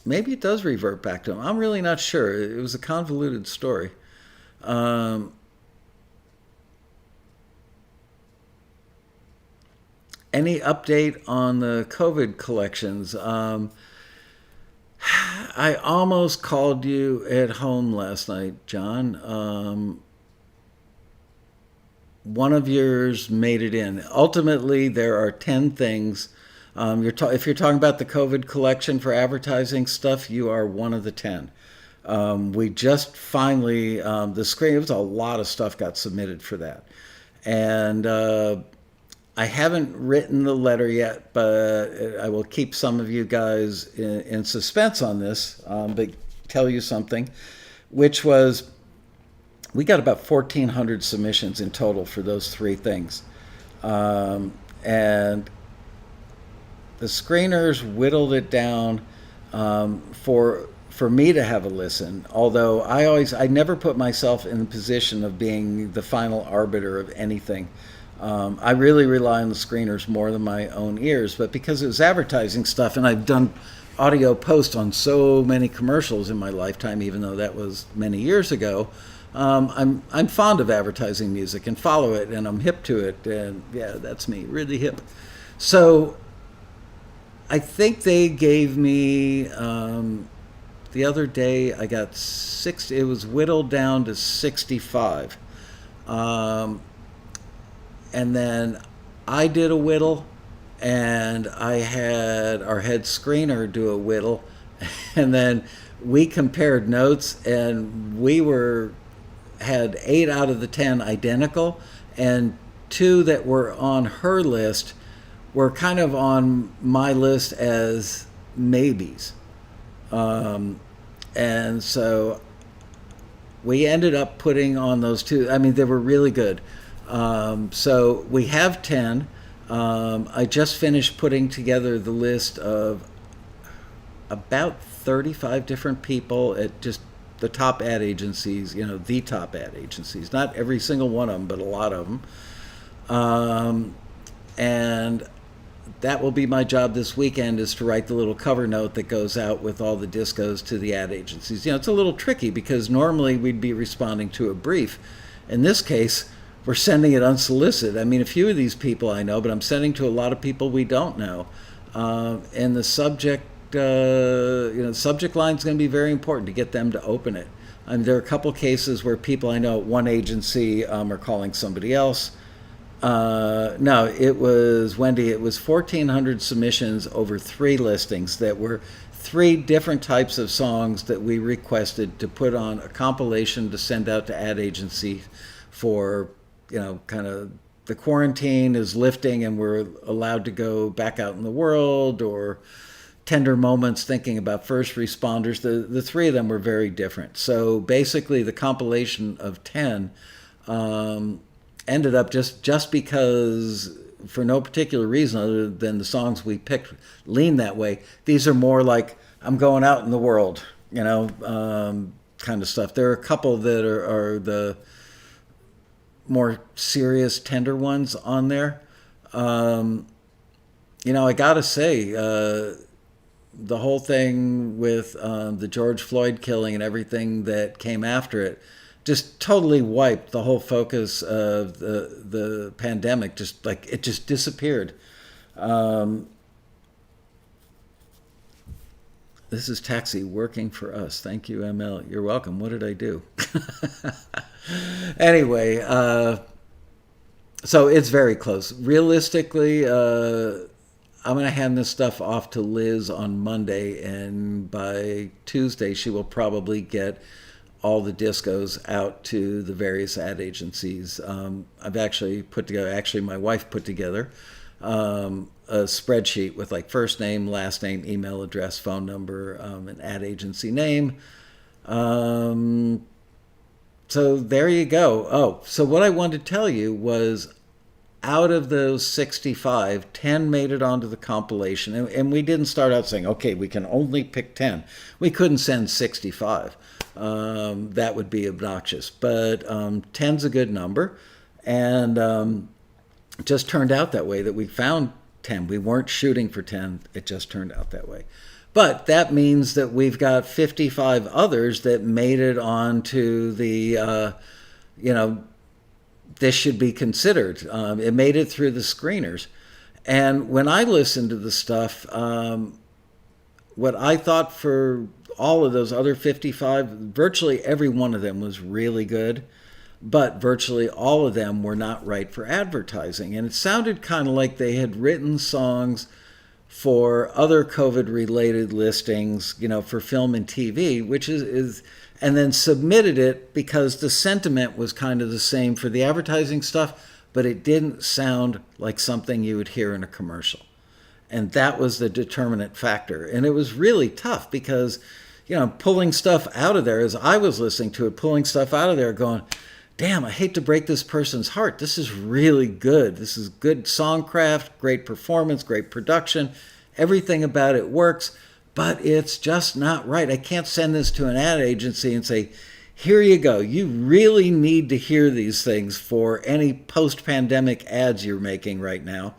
Maybe it does revert back to him. I'm really not sure. It was a convoluted story. Um, any update on the COVID collections? I almost called you at home last night, John. One of yours made it in. Ultimately, there are 10 things. If you're talking about the COVID collection for advertising stuff, you are one of the 10. We just finally, the screen, it was a lot of stuff got submitted for that. And I haven't written the letter yet, but I will keep some of you guys in suspense on this, but tell you something, which was we got about 1,400 submissions in total for those three things. And the screeners whittled it down for me to have a listen. Although I never put myself in the position of being the final arbiter of anything. I really rely on the screeners more than my own ears. But because it was advertising stuff, and I've done audio posts on so many commercials in my lifetime, even though that was many years ago. I'm fond of advertising music and follow it, and I'm hip to it, and yeah, that's me, really hip. So I think they gave me the other day. I got 60. It was whittled down to 65, and then I did a whittle, and I had our head screener do a whittle, and then we compared notes, and we had 8 out of the 10 identical, and 2 that were on her list were kind of on my list as maybes. And so we ended up putting on those 2. I mean, they were really good. So we have 10. I just finished putting together the list of about 35 different people at just the top ad agencies, the top ad agencies. Not every single one of them, but a lot of them. And that will be my job this weekend, is to write the little cover note that goes out with all the discos to the ad agencies. It's a little tricky because normally we'd be responding to a brief. In this case, we're sending it unsolicited. I mean, a few of these people I know, but I'm sending to a lot of people we don't know. And the subject subject line is going to be very important to get them to open it. And there are a couple cases where people I know at one agency are calling somebody else. No, it was Wendy. It was 1,400 submissions over 3 listings that were 3 different types of songs that we requested to put on a compilation to send out to ad agency for, kind of the quarantine is lifting and we're allowed to go back out in the world, or tender moments thinking about first responders. The 3 of them were very different. So basically the compilation of 10 ended up just because, for no particular reason other than the songs we picked lean that way. These are more like I'm going out in the world, kind of stuff. There are a couple that are the more serious, tender ones on there. I gotta say, the whole thing with the George Floyd killing and everything that came after it just totally wiped the whole focus of the pandemic. It just disappeared. This is Taxi working for us. Thank you, ML. You're welcome. What did I do? Anyway, so it's very close. Realistically, I'm going to hand this stuff off to Liz on Monday, and by Tuesday she will probably get all the discos out to the various ad agencies. I've actually my wife put together a spreadsheet with like first name, last name, email address, phone number, an ad agency name. So there you go. Oh, so what I wanted to tell you was, out of those 65, 10 made it onto the compilation. And we didn't start out saying, okay, we can only pick 10. We couldn't send 65. That would be obnoxious. But 10's a good number. And it just turned out that way, that we found 10. We weren't shooting for 10. It just turned out that way. But that means that we've got 55 others that made it onto the, this should be considered. It made it through the screeners. And when I listened to the stuff, what I thought for all of those other 55, virtually every one of them was really good, but virtually all of them were not right for advertising. And it sounded kind of like they had written songs for other COVID-related listings, for film and TV, which is and then submitted it because the sentiment was kind of the same for the advertising stuff, but it didn't sound like something you would hear in a commercial. And that was the determinant factor. And it was really tough because, pulling stuff out of there, as I was listening to it, pulling stuff out of there going, damn, I hate to break this person's heart. This is really good. This is good songcraft, great performance, great production. Everything about it works. But it's just not right. I can't send this to an ad agency and say, here you go. You really need to hear these things for any post-pandemic ads you're making right now.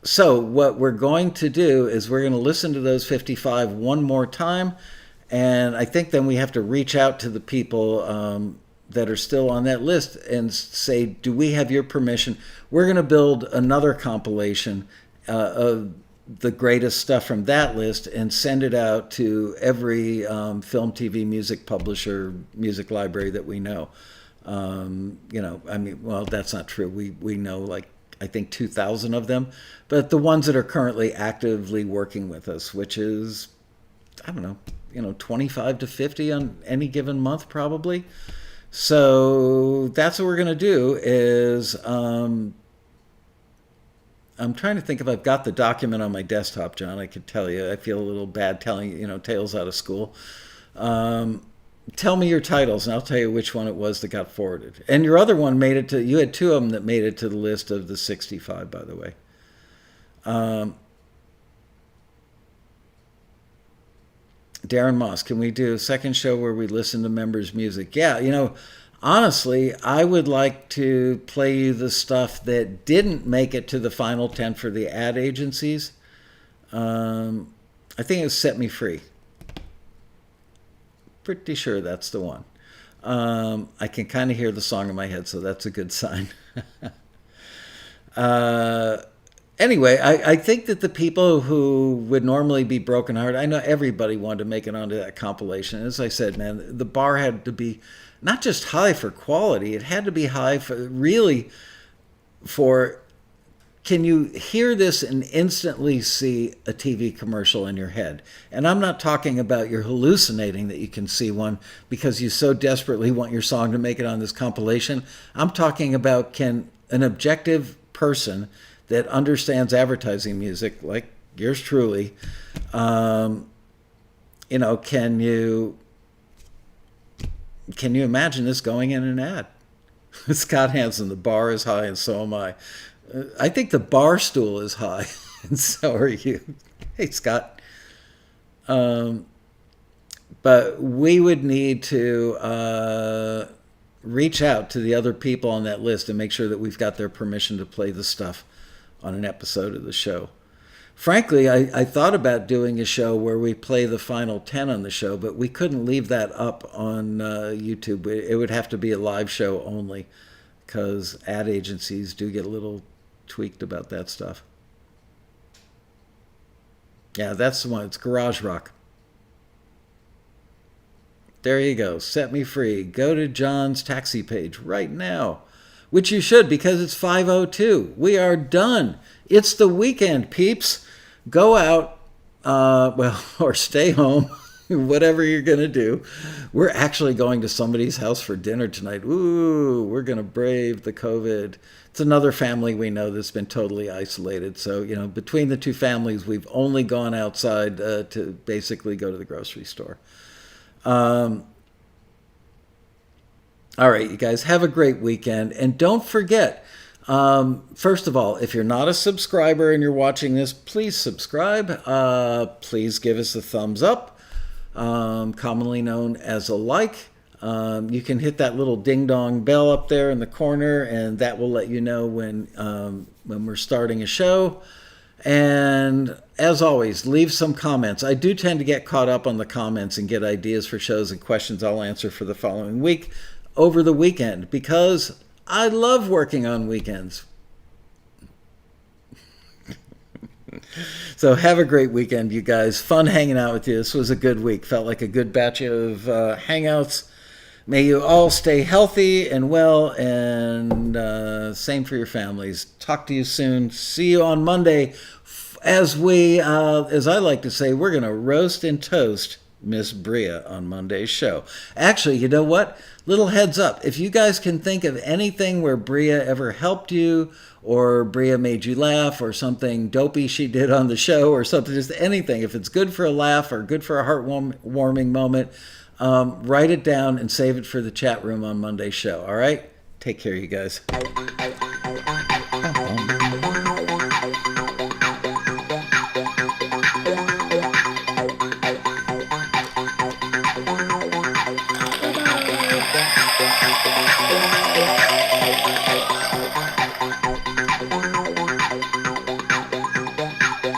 So what we're going to do is we're going to listen to those 55 one more time. And I think then we have to reach out to the people that are still on that list and say, do we have your permission? We're going to build another compilation of the greatest stuff from that list and send it out to every film, TV, music publisher, music library that we know. That's not true. We know I think 2,000 of them, but the ones that are currently actively working with us, which is, 25 to 50 on any given month, probably. So that's what we're going to do is, I'm trying to think if I've got the document on my desktop, John. I could tell you. I feel a little bad telling you, tales out of school. Tell me your titles, and I'll tell you which one it was that got forwarded. And your other one made it to, you had 2 of them that made it to the list of the 65, by the way. Darren Moss, can we do a second show where we listen to members' music? Yeah, honestly, I would like to play you the stuff that didn't make it to the final 10 for the ad agencies. I think it was Set Me Free. Pretty sure that's the one. I can kind of hear the song in my head, so that's a good sign. Anyway, I think that the people who would normally be brokenhearted, I know everybody wanted to make it onto that compilation. As I said, man, the bar had to be not just high for quality, it had to be high for really for can you hear this and instantly see a TV commercial in your head? And I'm not talking about you're hallucinating that you can see one because you so desperately want your song to make it on this compilation. I'm talking about can an objective person that understands advertising music, like yours truly, can you imagine this going in an ad? Scott Hansen, the bar is high and so am I. I think the bar stool is high, and so are you. Hey, Scott. But we would need to reach out to the other people on that list and make sure that we've got their permission to play the stuff on an episode of the show. Frankly, I thought about doing a show where we play the final 10 on the show, but we couldn't leave that up on YouTube. It would have to be a live show only because ad agencies do get a little tweaked about that stuff. Yeah, that's the one. It's Garage Rock. There you go. Set me free. Go to John's taxi page right now, which you should because it's 5:02. We are done. It's the weekend, peeps. Go out, or stay home, whatever you're going to do. We're actually going to somebody's house for dinner tonight. Ooh, we're going to brave the COVID. It's another family we know that's been totally isolated. So, between the two families, we've only gone outside to basically go to the grocery store. All right, you guys, have a great weekend. And don't forget, first of all, if you're not a subscriber and you're watching this, please subscribe. Please give us a thumbs up, commonly known as a like. You can hit that little ding-dong bell up there in the corner, and that will let you know when we're starting a show. And as always, leave some comments. I do tend to get caught up on the comments and get ideas for shows and questions I'll answer for the following week over the weekend because I love working on weekends. So have a great weekend, you guys. Fun hanging out with you. This was a good week. Felt like a good batch of hangouts. May you all stay healthy and well, and same for your families. Talk to you soon. See you on Monday. As I like to say, we're going to roast and toast Miss Bria on Monday's show. Actually, you know what? Little heads up. If you guys can think of anything where Bria ever helped you, or Bria made you laugh, or something dopey she did on the show, or something, just anything. If it's good for a laugh or good for a heartwarming moment, write it down and save it for the chat room on Monday's show. All right? Take care, you guys.
Yeah.